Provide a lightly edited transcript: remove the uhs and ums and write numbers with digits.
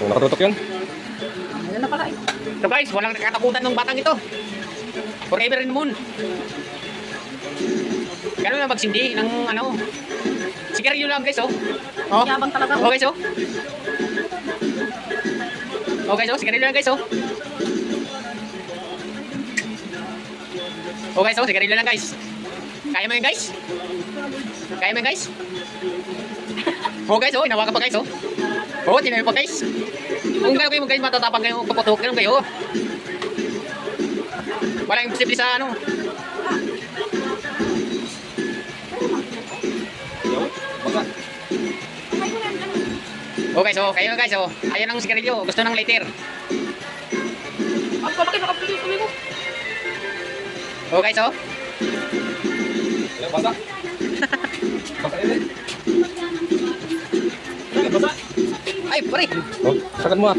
So, nakatutok yun. Ayan na pala eh. So guys, walang nakatakutan ng batang ito. Forever in the moon. Ganun na magsindi ng ano. Sigarilyo lang guys, oh. Oh. Yabang talaga. Oh guys, oh. Oh guys, oh. Sigarilyo lang guys, oh. Oh guys, oh. Sigarilyo lang guys. Kaya mo yun guys? Kaya mo yun guys? Oh guys, oh. Inawakan pa guys, oh. Oh, tinayo pa guys. Kung gano'n kayo guys, matatapang kayo paputok. Gano'n kayo. Walang imposible sa ano. Okay, so kayo guys, oh. Ayan ang sigarilyo. Gusto ng lighter. Ang bakit nakapili mo? Oh guys, oh. Basa. Basa ini. Basa. Ay, pare. Oh, sakan mo ah.